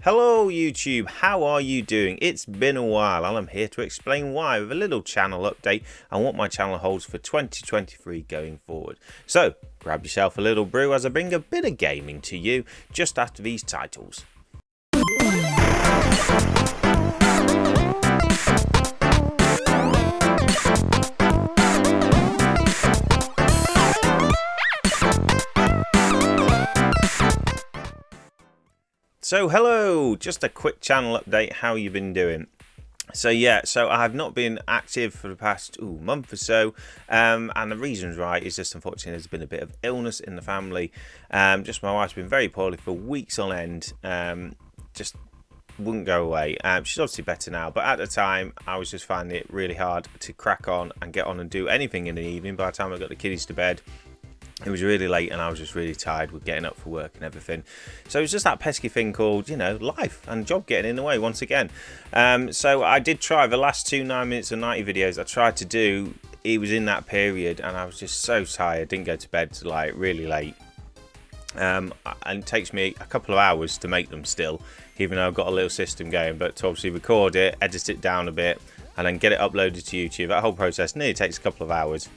Hello YouTube, how are you doing? It's been a while and I'm here to explain why with a little channel update and what my channel holds for 2023 going forward. So grab yourself a little brew as I bring a bit of gaming to you just after these titles. So hello, just a quick channel update, how you been doing? So I have not been active for the past month or so, and the reasons right is just unfortunately there's been a bit of illness in the family. Just my wife's been very poorly for weeks on end, just wouldn't go away. She's obviously better now, but at the time I was just finding it really hard to crack on and get on and do anything in the evening. By the time I got the kiddies to bed, it was really late and I was just really tired with getting up for work and everything. So it was just that pesky thing called, life and job getting in the way once again. So I did try the last 2 9 minutes of 90 videos I tried to do. It was in that period and I was just so tired. Didn't go to bed till like really late. And it takes me a couple of hours to make them still, even though I've got a little system going. But to obviously record it, edit it down a bit, and then get it uploaded to YouTube, that whole process nearly takes a couple of hours,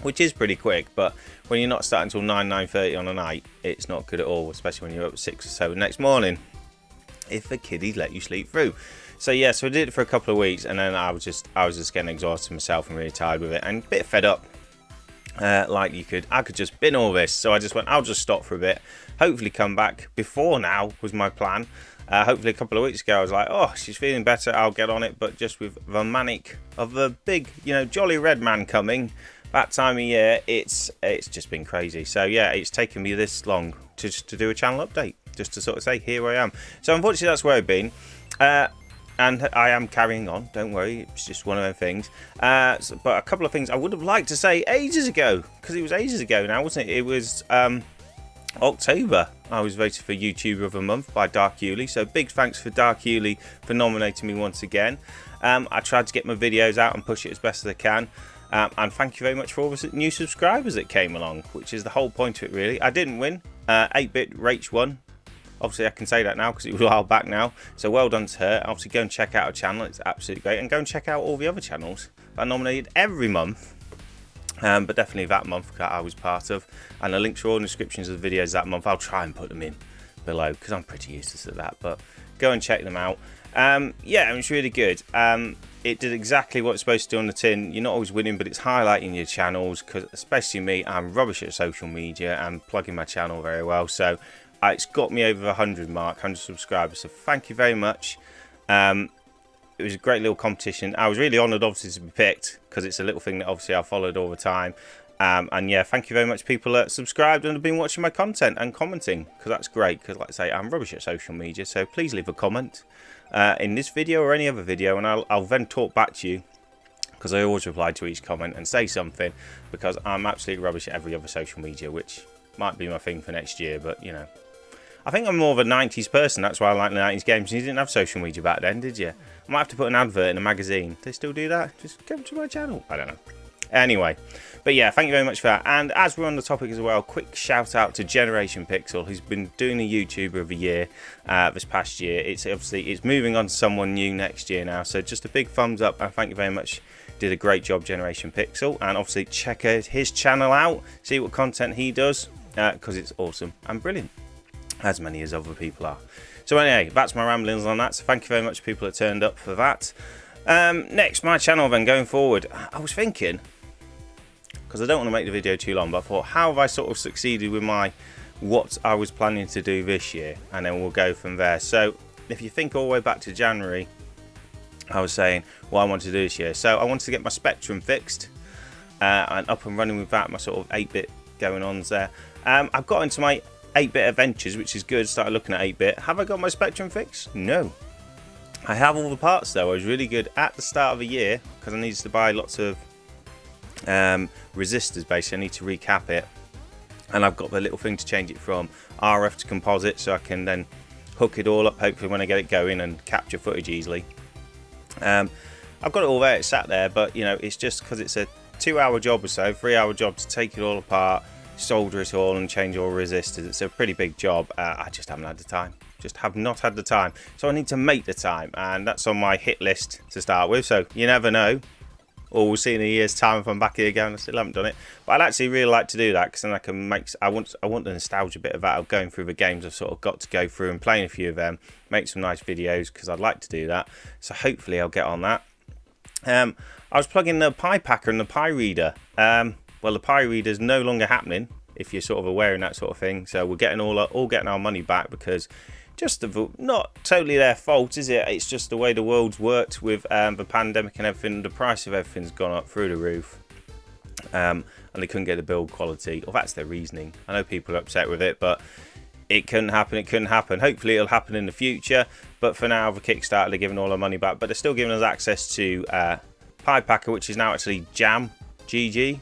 which is pretty quick. But when you're not starting until 9:30 on a night, it's not good at all, especially when you're up at 6 or so the next morning, if the kiddies let you sleep through. So I did it for a couple of weeks, and then I was just getting exhausted myself and really tired with it and a bit fed up. I could just bin all this, so I just went, I'll just stop for a bit, hopefully come back before now was my plan. Hopefully a couple of weeks ago I was like, oh, she's feeling better, I'll get on it. But just with the manic of the big jolly red man coming that time of year, it's just been crazy. So yeah, it's taken me this long to do a channel update, just to sort of say here I am. So unfortunately that's where I've been, and I am carrying on, don't worry, it's just one of those things. But a couple of things I would have liked to say ages ago, because it was ages ago now, wasn't it? It was October. I was voted for YouTuber of the Month by Dark Hewley, so big thanks for Dark Hewley for nominating me once again. I tried to get my videos out and push it as best as I can. And thank you very much for all the new subscribers that came along, which is the whole point of it really. I didn't win, 8-Bit Rach won. Obviously I can say that now because it was a while back now, so well done to her. Obviously go and check out her channel, it's absolutely great, and go and check out all the other channels that I nominated every month, but definitely that month that I was part of. And the links are all in the descriptions of the videos that month. I'll try and put them in below because I'm pretty useless at that, but go and check them out. Yeah, it was really good. It did exactly what it's supposed to do on the tin. You're not always winning, but it's highlighting your channels, because especially me, I'm rubbish at social media and plugging my channel very well. So it's got me over the 100 mark, 100 subscribers. So thank you very much. It was a great little competition. I was really honoured, obviously, to be picked, because it's a little thing that obviously I followed all the time. And yeah, thank you very much, people that subscribed and have been watching my content and commenting, because that's great. Because like I say, I'm rubbish at social media, so please leave a comment in this video or any other video, and I'll then talk back to you, because I always reply to each comment and say something, because I'm absolutely rubbish at every other social media, which might be my thing for next year. But I think I'm more of a 90s person. That's why I like the 90s games. You didn't have social media back then, did you? I might have to put an advert in a magazine. They still do that? Just come to my channel. I don't know. Anyway, but yeah, thank you very much for that. And as we're on the topic as well, quick shout out to Generation Pixel, who's been doing the YouTuber of the year this past year. It's moving on to someone new next year now, so just a big thumbs up and thank you very much. Did a great job, Generation Pixel, and obviously check his channel out, see what content he does, because it's awesome and brilliant, as many as other people are. So anyway, that's my ramblings on that, so thank you very much people that turned up for that. Next, my channel then going forward, I was thinking, because I don't want to make the video too long, but I thought, how have I sort of succeeded with what I was planning to do this year, and then we'll go from there. So if you think all the way back to January, I was saying what I wanted to do this year. So I wanted to get my Spectrum fixed and up and running with that, my sort of 8-bit going on there. I've got into my 8-bit adventures, which is good. Started looking at 8-bit. Have I got my Spectrum fixed? No. I have all the parts though. I was really good at the start of the year because I needed to buy lots of resistors. Basically, I need to recap it, and I've got the little thing to change it from RF to composite, so I can then hook it all up hopefully when I get it going and capture footage easily. I've got it all there, it's sat there, but it's just because it's a 2-hour job or so, 3-hour job to take it all apart, solder it all and change all resistors. It's a pretty big job. I just haven't had the time. just have not had the time. So I need to make the time, and that's on my hit list to start with. So you never know, or we'll see in a year's time if I'm back here again. I still haven't done it, but I'd actually really like to do that, because then I can make. I want the nostalgia bit of that, of going through the games I've sort of got to go through and playing a few of them, make some nice videos, because I'd like to do that. So hopefully I'll get on that. I was plugging the Pi Packer and the Pi Reader. Well, the Pi Reader is no longer happening, if you're sort of aware and that sort of thing. So we're getting all getting our money back, because just not totally their fault, is it? It's just the way the world's worked with the pandemic and everything. The price of everything's gone up through the roof, and they couldn't get the build quality. Well, that's their reasoning. I know people are upset with it, but it couldn't happen. It couldn't happen. Hopefully it'll happen in the future, but for now the Kickstarter, they're giving all our money back, but they're still giving us access to Pi Packer, which is now actually Jam GG.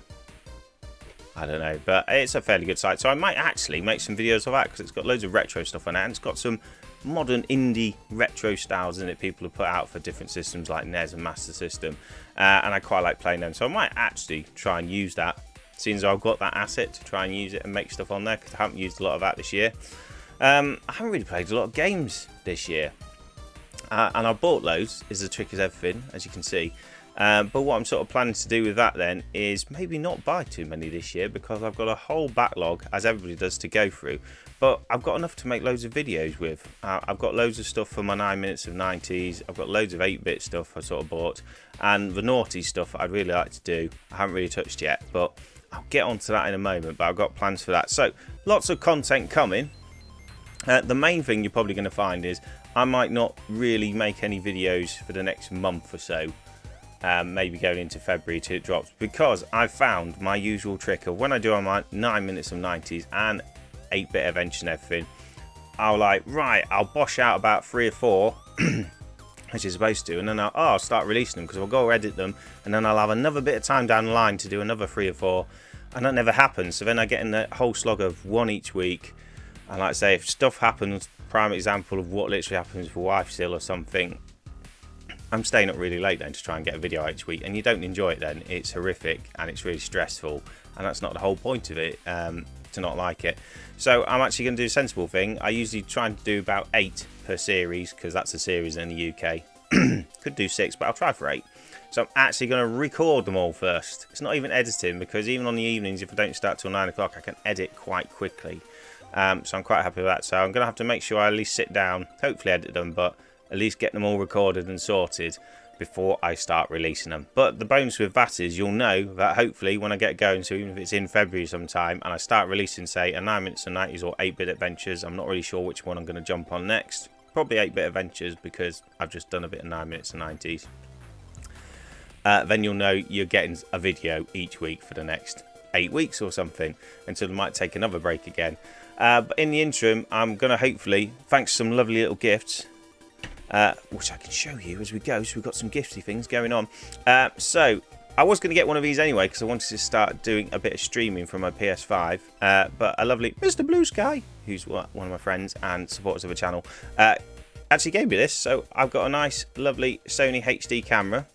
I don't know, but it's a fairly good site, so I might actually make some videos of that, because it's got loads of retro stuff on it, and it's got some modern indie retro styles in it people have put out for different systems like NES and Master System, and I quite like playing them, so I might actually try and use that, seeing as I've got that asset to try and use it and make stuff on there, because I haven't used a lot of that this year. I haven't really played a lot of games this year, and I bought loads, is the trick as everything, as you can see. But what I'm sort of planning to do with that then is maybe not buy too many this year, because I've got a whole backlog, as everybody does, to go through. But I've got enough to make loads of videos with. I've got loads of stuff for my 9 minutes of 90s. I've got loads of 8-bit stuff I sort of bought. And the naughty stuff I'd really like to do, I haven't really touched yet. But I'll get onto that in a moment. But I've got plans for that. So lots of content coming. The main thing you're probably going to find is I might not really make any videos for the next month or so. Maybe going into February till it drops, because I've found my usual trick of when I do on my 9 minutes of 90s and 8-bit adventure and everything, I'll bosh out about 3 or 4 as you're supposed to, and then I'll start releasing them, because I'll go edit them, and then I'll have another bit of time down the line to do another 3 or 4, and that never happens. So then I get in the whole slog of one each week, and like I say, if stuff happens, prime example of what literally happens for wife still or something, I'm staying up really late then to try and get a video out each week, and you don't enjoy it then. It's horrific and it's really stressful, and that's not the whole point of it, to not like it. So I'm actually going to do a sensible thing. I usually try and do about 8 per series, because that's a series in the UK. Could do 6, but I'll try for 8. So I'm actually going to record them all first. It's not even editing, because even on the evenings, if I don't start till 9 o'clock, I can edit quite quickly. So I'm quite happy with that. So I'm going to have to make sure I at least sit down, hopefully edit them, but at least get them all recorded and sorted before I start releasing them. But the bonus with that is you'll know that hopefully when I get going, so even if it's in February sometime, and I start releasing, say, a 9 minutes of 90s or 8-bit adventures, I'm not really sure which one I'm going to jump on next. Probably 8-bit adventures, because I've just done a bit of 9 minutes of 90s. Then you'll know you're getting a video each week for the next 8 weeks or something, until I might take another break again. But in the interim, I'm going to hopefully, thanks to some lovely little gifts, which I can show you as we go. So we've got some gifty things going on. So I was going to get one of these anyway, because I wanted to start doing a bit of streaming from my PS5. But a lovely Mr. Blue Sky, who's one of my friends and supporters of the channel, actually gave me this. So I've got a nice, lovely Sony HD camera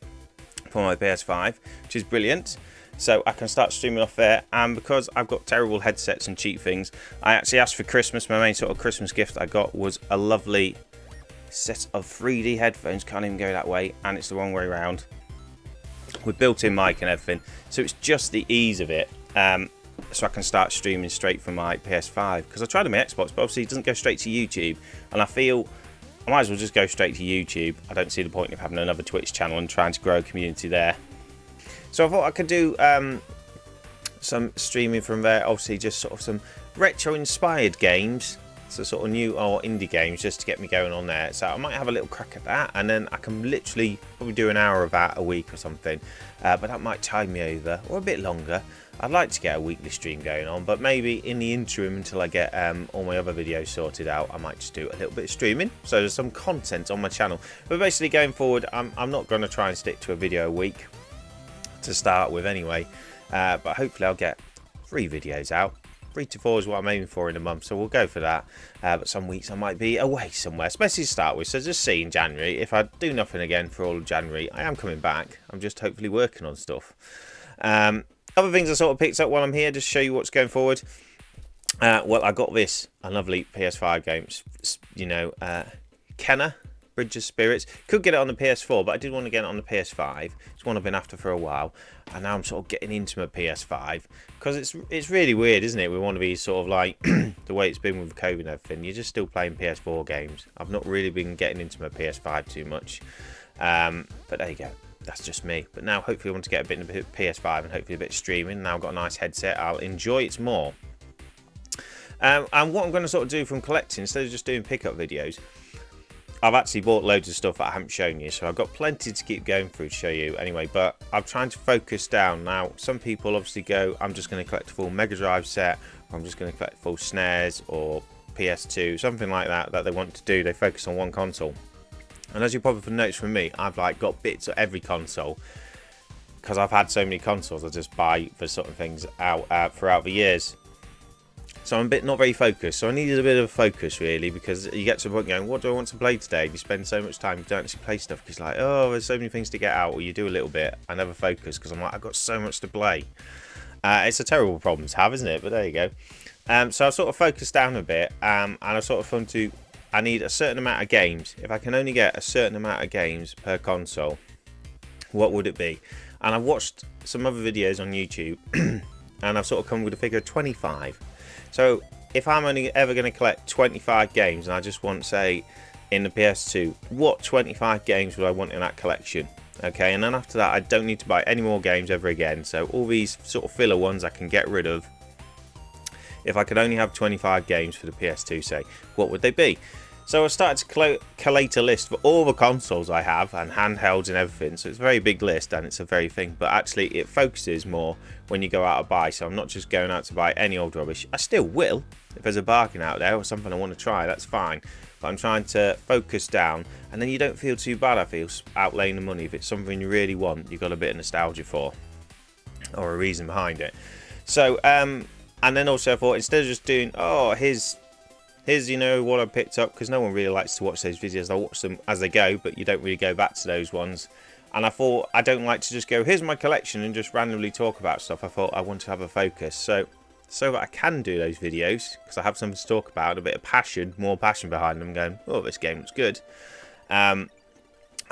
for my PS5, which is brilliant. So I can start streaming off there, and because I've got terrible headsets and cheap things, I actually asked for Christmas. My main sort of Christmas gift I got was a lovely set of 3D headphones. Can't even go that way, and it's the wrong way around, with built-in mic and everything. So it's just the ease of it, so I can start streaming straight from my PS5, because I tried on my Xbox, but obviously it doesn't go straight to YouTube, and I feel I might as well just go straight to YouTube. I don't see the point of having another Twitch channel and trying to grow a community there. So I thought I could do some streaming from there, obviously just sort of some retro inspired games, so sort of new or indie games, just to get me going on there. So I might have a little crack at that, and then I can literally probably do an hour of that a week or something, but that might tide me over, or a bit longer. I'd like to get a weekly stream going on, but maybe in the interim, until I get all my other videos sorted out, I might just do a little bit of streaming, so there's some content on my channel. But basically going forward, I'm not going to try and stick to a video a week to start with anyway, but hopefully I'll get 3 videos out. 3 to 4 is what I'm aiming for in a month, so we'll go for that. But some weeks I might be away somewhere, especially to start with, so just see in January. If I do nothing again for all of January, I am coming back. I'm just hopefully working on stuff. Other things I sort of picked up while I'm here, just to show you what's going forward. Well, I got this a lovely PS5 game, you know, Kenna, Bridge of Spirits. Could get it on the PS4, but I did want to get it on the PS5. It's one I've been after for a while, and now I'm sort of getting into my PS5 because it's really weird, isn't it? We want to be sort of like the way it's been with COVID and everything. You're just still playing PS4 games. I've not really been getting into my PS5 too much, but there you go. That's just me. But now hopefully I want to get a bit into PS5 and hopefully a bit of streaming. Now I've got a nice headset. I'll enjoy it more. And what I'm going to sort of do from collecting, instead of just doing pickup videos, I've actually bought loads of stuff that I haven't shown you, so I've got plenty to keep going through to show you anyway, but I'm trying to focus down. Now, some people obviously go, I'm just going to collect a full Mega Drive set, or I'm just going to collect full SNES or PS2, something like that they want to do. They focus on one console. And as you probably noticed from me, I've like got bits of every console, because I've had so many consoles I just buy for certain things out throughout the years. So I'm not very focused. So I needed a bit of focus really, because you get to the point going, what do I want to play today? You spend so much time, you don't actually play stuff because like, oh, there's so many things to get out, or you do a little bit. I never focus because I'm like, I've got so much to play. It's a terrible problem to have, isn't it? But there you go. So I've sort of focused down a bit, and I sort of found I need a certain amount of games. If I can only get a certain amount of games per console, what would it be? And I've watched some other videos on YouTube, and I've sort of come with a figure of 25. So if I'm only ever going to collect 25 games, and I just want, say, in the PS2, what 25 games would I want in that collection? Okay, and then after that, I don't need to buy any more games ever again. So all these sort of filler ones I can get rid of. If I could only have 25 games for the PS2, say, what would they be? So I started to collate a list for all the consoles I have and handhelds and everything. So it's a very big list and it's a very thing. But actually it focuses more when you go out to buy. So I'm not just going out to buy any old rubbish. I still will. If there's a bargain out there or something I want to try, that's fine. But I'm trying to focus down. And then you don't feel too bad, I feel, outlaying the money. If it's something you really want, you've got a bit of nostalgia for. Or a reason behind it. So, and then also I thought, instead of just doing, oh, here's you know what I picked up, because no one really likes to watch those videos. I watch them as they go, but you don't really go back to those ones. And I thought, I don't like to just go, here's my collection and just randomly talk about stuff. I thought I want to have a focus, so that I can do those videos, because I have something to talk about, a bit of passion, more passion behind them, going, oh, this game looks good. I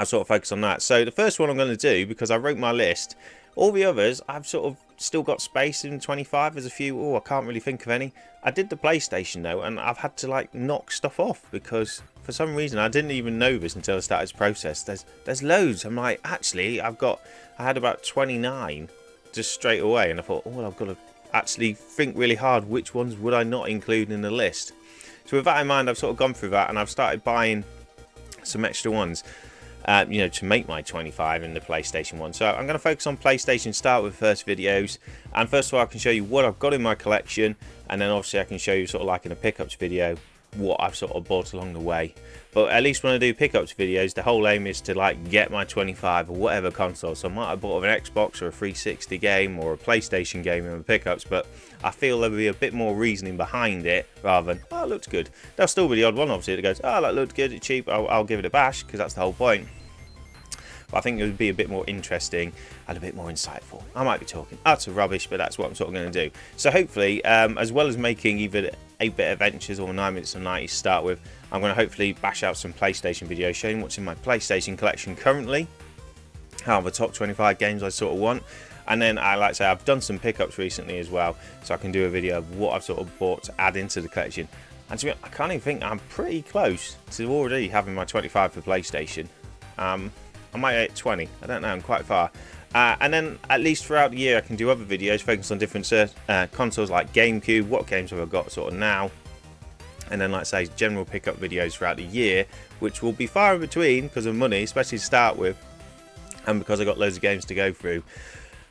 sort of focus on that. So the first one I'm going to do, because I wrote my list, all the others I've sort of still got space in 25. There's a few, I can't really think of any. I did the PlayStation though, and I've had to like knock stuff off, because for some reason I didn't even know this until I started this process. There's loads. I'm like, actually I had about 29 just straight away, and I thought, oh, I've got to actually think really hard which ones would I not include in the list. So with that in mind, I've sort of gone through that, and I've started buying some extra ones. You know, to make my 25 in the PlayStation one. So I'm going to focus on PlayStation, start with first videos, and first of all I can show you what I've got in my collection, and then obviously I can show you sort of like in a pickups video what I've sort of bought along the way. But at least when I do pickups videos, the whole aim is to like get my 25 or whatever console. So I might have bought an Xbox or a 360 game or a PlayStation game in the pickups, but I feel there'll be a bit more reasoning behind it rather than, oh, it looks good. There'll still be the odd one obviously that goes, oh, that looked good, it's cheap, I'll give it a bash, because that's the whole point. But I think it would be a bit more interesting and a bit more insightful. I might be talking utter rubbish, but that's what I'm sort of going to do. So hopefully, as well as making either 8-bit adventures or 9 minutes of 90 to start with, I'm going to hopefully bash out some PlayStation videos showing what's in my PlayStation collection currently, how the top 25 games I sort of want. And then I like to say I've done some pickups recently as well, so I can do a video of what I've sort of bought to add into the collection. And to be honest, I can't even think, I'm pretty close to already having my 25 for PlayStation. I might hit 20, I don't know, I'm quite far. And then at least throughout the year I can do other videos focused on different consoles like GameCube, what games have I got sort of now. And then like I say, general pickup videos throughout the year, which will be far in between because of money, especially to start with. And because I've got loads of games to go through.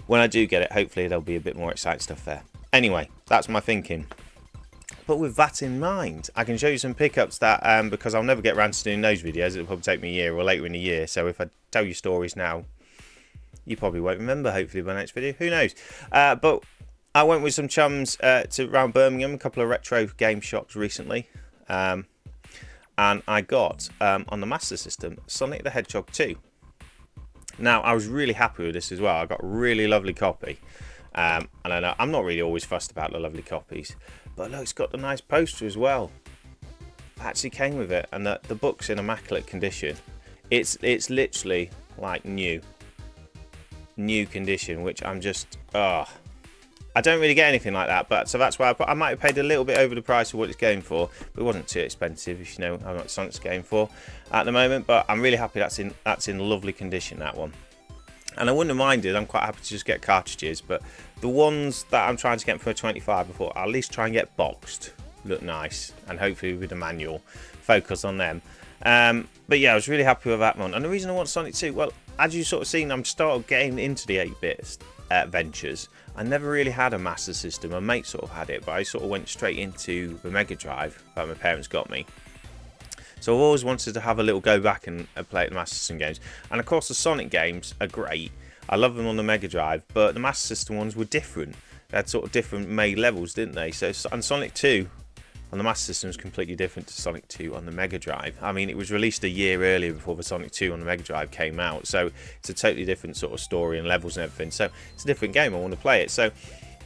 When I do get it, hopefully there'll be a bit more exciting stuff there. Anyway, that's my thinking. But with that in mind, I can show you some pickups that, because I'll never get around to doing those videos, it'll probably take me a year or later in the year. So if I tell you stories now, you probably won't remember, hopefully, by the next video. Who knows? But I went with some chums to around Birmingham, a couple of retro game shops recently. And I got, on the Master System, Sonic the Hedgehog 2. Now, I was really happy with this as well. I got a really lovely copy. And I know I'm not really always fussed about the lovely copies, But look, it's got the nice poster as well. Actually came with it, and the book's in immaculate condition. It's literally like new condition, which I'm just I don't really get anything like that, but so that's why I might have paid a little bit over the price of what it's going for, but it wasn't too expensive, if you know how much Sonic's going for at the moment. But I'm really happy that's in lovely condition, that one. And I wouldn't have minded. I'm quite happy to just get cartridges, but the ones that I'm trying to get for 25, I thought I'll at least try and get boxed, look nice, and hopefully with a manual, focus on them. But yeah, I was really happy with that one. And the reason I want Sonic 2, well, as you sort of seen, I'm started getting into the 8-bit ventures. I never really had a Master System. My mate sort of had it, but I sort of went straight into the Mega Drive that my parents got me. So I've always wanted to have a little go back and play the Master System games. And of course the Sonic games are great. I love them on the Mega Drive, but the Master System ones were different. They had sort of different made levels, didn't they? So, and Sonic 2 on the Master System is completely different to Sonic 2 on the Mega Drive. I mean, it was released a year earlier before the Sonic 2 on the Mega Drive came out, so it's a totally different sort of story and levels and everything. So it's a different game. I want to play it. So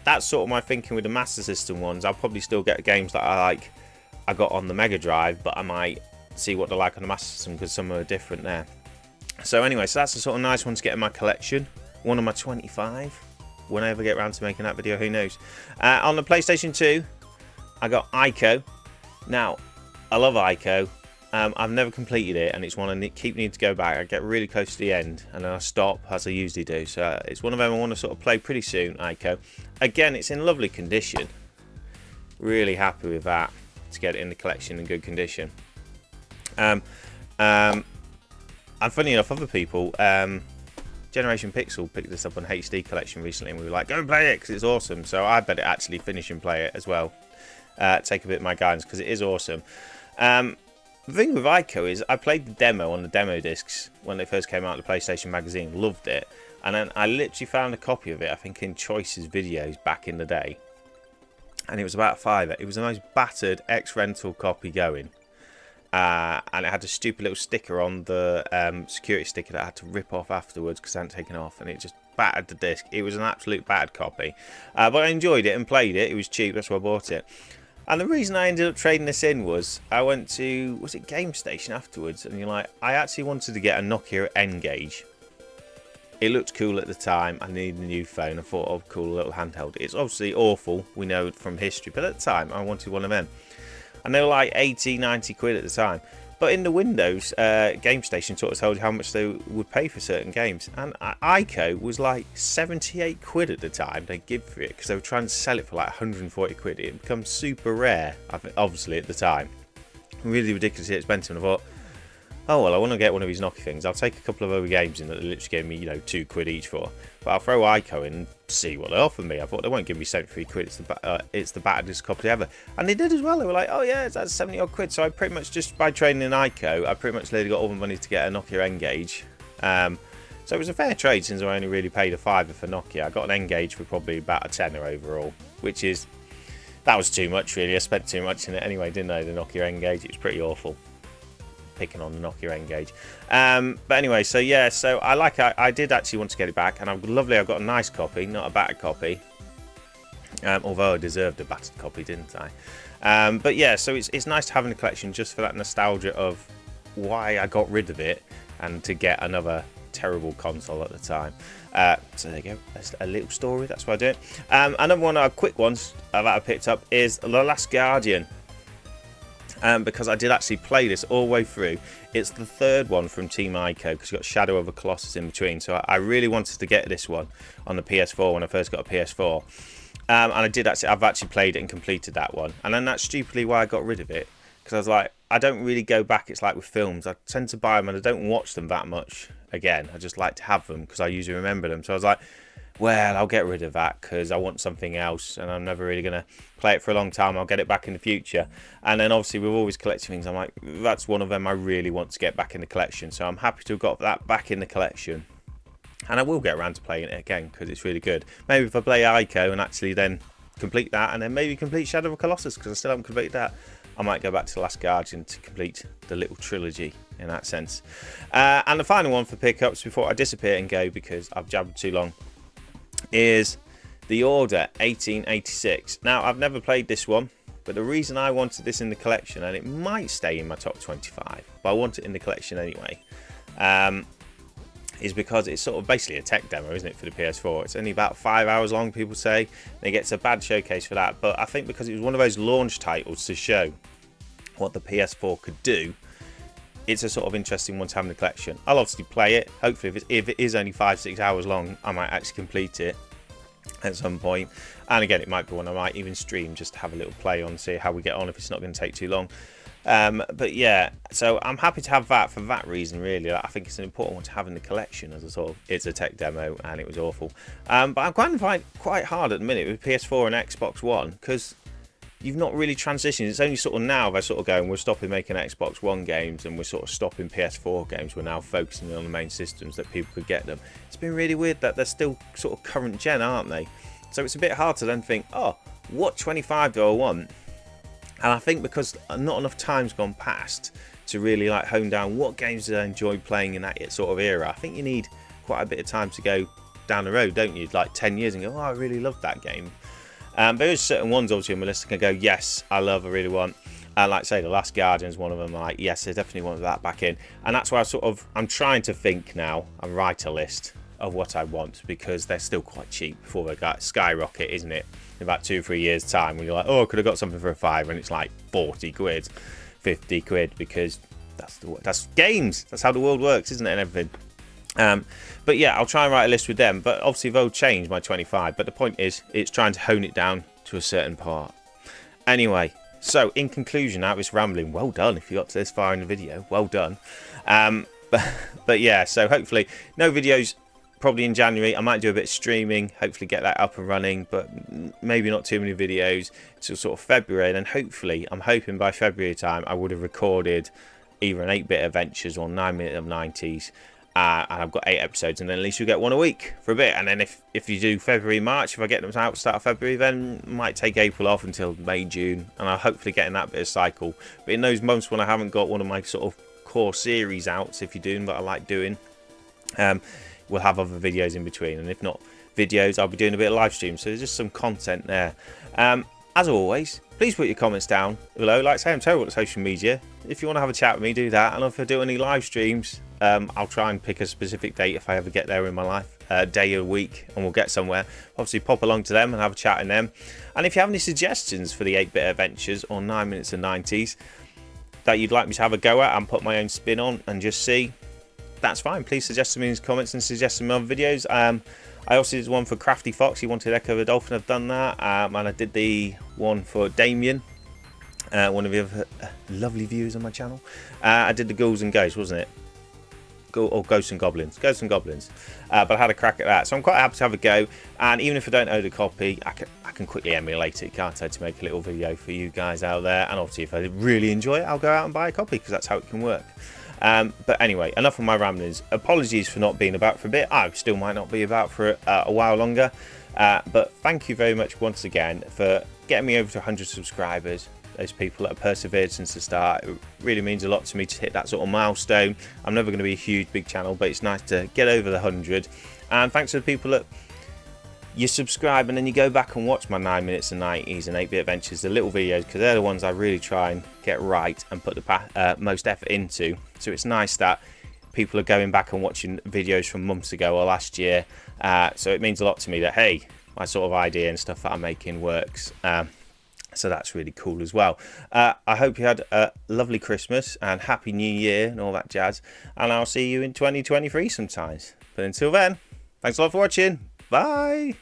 that's sort of my thinking with the Master System ones. I'll probably still get games that I got on the Mega Drive, but I might see what they're like on the Master System because some are different there. So anyway, so that's a sort of nice one to get in my collection. One of my 25. When I ever get around to making that video, who knows? On the PlayStation 2, I got Ico. Now, I love Ico. I've never completed it, and it's one I keep needing to go back. I get really close to the end, and then I stop, as I usually do. So it's one of them I want to sort of play pretty soon, Ico. Again, it's in lovely condition. Really happy with that, to get it in the collection in good condition. And funny enough, other people, Generation Pixel picked this up on HD Collection recently, and we were like, go and play it, because it's awesome. So I better actually finish and play it as well. Take a bit of my guidance, because it is awesome. The thing with Ico is I played the demo on the demo discs when they first came out in the PlayStation magazine, loved it, and then I literally found a copy of it, I think in Choice's videos back in the day, and it was about $5. It was the most battered ex-rental copy going, and it had a stupid little sticker on the security sticker that I had to rip off afterwards because I hadn't taken it off, and it just battered the disc. It was an absolute bad copy, but I enjoyed it and played it. It was cheap, that's why I bought it. And the reason I ended up trading this in was I went to, was it Game Station afterwards, and you're like, I actually wanted to get a Nokia N-Gage. It looked cool at the time. I needed a new phone. I thought, oh, cool, little handheld. It's obviously awful, we know from history, but at the time I wanted one of them. And they were like 80, 90 quid at the time. But in the Windows, Game Station sort of told you how much they would pay for certain games. And Ico was like 78 quid at the time they'd give for it, because they were trying to sell it for like 140 quid. It had become super rare, obviously, at the time. Really ridiculously expensive. And I thought, oh, well, I want to get one of these Nokia things. I'll take a couple of other games in that they literally gave me, you know, 2 quid each for. But I'll throw Ico in and see what they offer me. I thought they won't give me 73 quid. It's the baddest copy ever. And they did as well. They were like, oh, yeah, that's 70 odd quid. So I pretty much, just by trading in Ico, I pretty much literally got all the money to get a Nokia N-Gage. So it was a fair trade, since I only really paid a £5 for Nokia. I got an N-Gage for probably about a tenner overall, which is, that was too much, really. I spent too much in it anyway, didn't I? The Nokia N-Gage, it was pretty awful. Picking on the Nokia N-Gage. But anyway, so yeah, so I did actually want to get it back, and I got a nice copy, not a battered copy, although I deserved a battered copy, didn't I? But yeah, so it's nice to have in the collection just for that nostalgia of why I got rid of it, and to get another terrible console at the time. So there you go, that's a little story, that's why I do it. Another one of our quick ones that I picked up is The Last Guardian. Because I did actually play this all the way through. It's the third one from Team Ico, because you've got Shadow of the Colossus in between. So I really wanted to get this one on the PS4 when I first got a PS4. And I've actually played it and completed that one. And then that's stupidly why I got rid of it. Because I was like, I don't really go back. It's like with films. I tend to buy them and I don't watch them that much again. I just like to have them because I usually remember them. So I was like, well, I'll get rid of that because I want something else, and I'm never really going to play it for a long time. I'll get it back in the future. And then obviously we've always collected things. I'm like, that's one of them I really want to get back in the collection. So I'm happy to have got that back in the collection. And I will get around to playing it again because it's really good. Maybe if I play Ico and actually then complete that, and then maybe complete Shadow of the Colossus, because I still haven't completed that, I might go back to The Last Guardian to complete the little trilogy in that sense. And the final one for pickups before I disappear and go because I've jabbered too long is The Order 1886. Now, I've never played this one. But the reason I wanted this in the collection, and it might stay in my top 25, but I want it in the collection anyway, is because it's sort of basically a tech demo, isn't it, for the PS4? It's only about 5 hours long, people say, and it gets a bad showcase for that. But I think because it was one of those launch titles to show what the PS4 could do, it's a sort of interesting one to have in the collection. I'll obviously play it. Hopefully, if it is only 5-6 hours long, I might actually complete it at some point. And again, it might be one I might even stream just to have a little play on, see how we get on if it's not going to take too long. But yeah, so I'm happy to have that for that reason, really. I think it's an important one to have in the collection, as a sort of, it's a tech demo and it was awful. But I'm quite hard at the minute with PS4 and Xbox One, because you've not really transitioned. It's only sort of now they're sort of going, we're stopping making Xbox One games and we're sort of stopping PS4 games. We're now focusing on the main systems that people could get them. It's been really weird that they're still sort of current gen, aren't they? So it's a bit hard to then think, oh, what 25 do I want? And I think because not enough time's gone past to really like hone down what games did I enjoy playing in that sort of era. I think you need quite a bit of time to go down the road, don't you? Like 10 years and go, oh, I really loved that game. There's certain ones obviously on my list I can go, yes, I love, I really want. And like I say, The Last Guardian is one of them. Like, yes, I definitely want that back in. And that's why I'm trying to think now and write a list of what I want, because they're still quite cheap before they skyrocket, isn't it? In about 2 or 3 years time, when you're like, oh, I could have got something for a £5, and it's like 40 quid, 50 quid, because that's games. That's how the world works, isn't it? And everything. But yeah, I'll try and write a list with them. But obviously they'll change my 25. But the point is, it's trying to hone it down to a certain part. Anyway, so in conclusion, out of this rambling, well done if you got to this far in the video. Well done. But yeah, so hopefully no videos probably in January. I might do a bit of streaming, hopefully get that up and running, but maybe not too many videos till sort of February. And then hopefully, I'm hoping by February time I would have recorded either an 8-bit adventures or 9-minute of 90s, and I've got 8 episodes, and then at least you get one a week for a bit. And then if you do February, March, if I get them out start of February, then I might take April off until May, June, and I'll hopefully get in that bit of cycle. But in those months when I haven't got one of my sort of core series out, so if you're doing that I like doing, we'll have other videos in between, and if not videos, I'll be doing a bit of live stream, so there's just some content there. As always, please put your comments down below. Like I say, I'm terrible at social media. If you want to have a chat with me, do that. And if I do any live streams, I'll try and pick a specific date if I ever get there in my life, day or week, and we'll get somewhere. Obviously pop along to them and have a chat in them. And if you have any suggestions for the 8-bit adventures or 9 minutes and 90s that you'd like me to have a go at and put my own spin on and just see, that's fine. Please suggest to me in the comments and suggest some other videos. I also did one for Crafty Fox. He wanted Echo the Dolphin. I've done that. And I did the one for Damien, one of the other lovely viewers on my channel. I did the Ghouls and Ghosts, wasn't it? Or Ghosts and Goblins. Ghosts and Goblins. But I had a crack at that. So I'm quite happy to have a go. And even if I don't own a copy, I can quickly emulate it, can't I, to make a little video for you guys out there. And obviously if I really enjoy it, I'll go out and buy a copy, because that's how it can work. But anyway, enough of my ramblings. Apologies for not being about for a bit. I still might not be about for a while longer. But thank you very much once again for getting me over to 100 subscribers. Those people that have persevered since the start. It really means a lot to me to hit that sort of milestone. I'm never going to be a huge, big channel, but it's nice to get over the 100. And thanks to the people that you subscribe and then you go back and watch my 9 minutes and 90s and 8-bit adventures, the little videos, because they're the ones I really try and get right and put the most effort into. So it's nice that people are going back and watching videos from months ago or last year. So it means a lot to me that, hey, my sort of idea and stuff that I'm making works. So that's really cool as well. I hope you had a lovely Christmas and Happy New Year and all that jazz. And I'll see you in 2023 sometimes. But until then, thanks a lot for watching. Bye.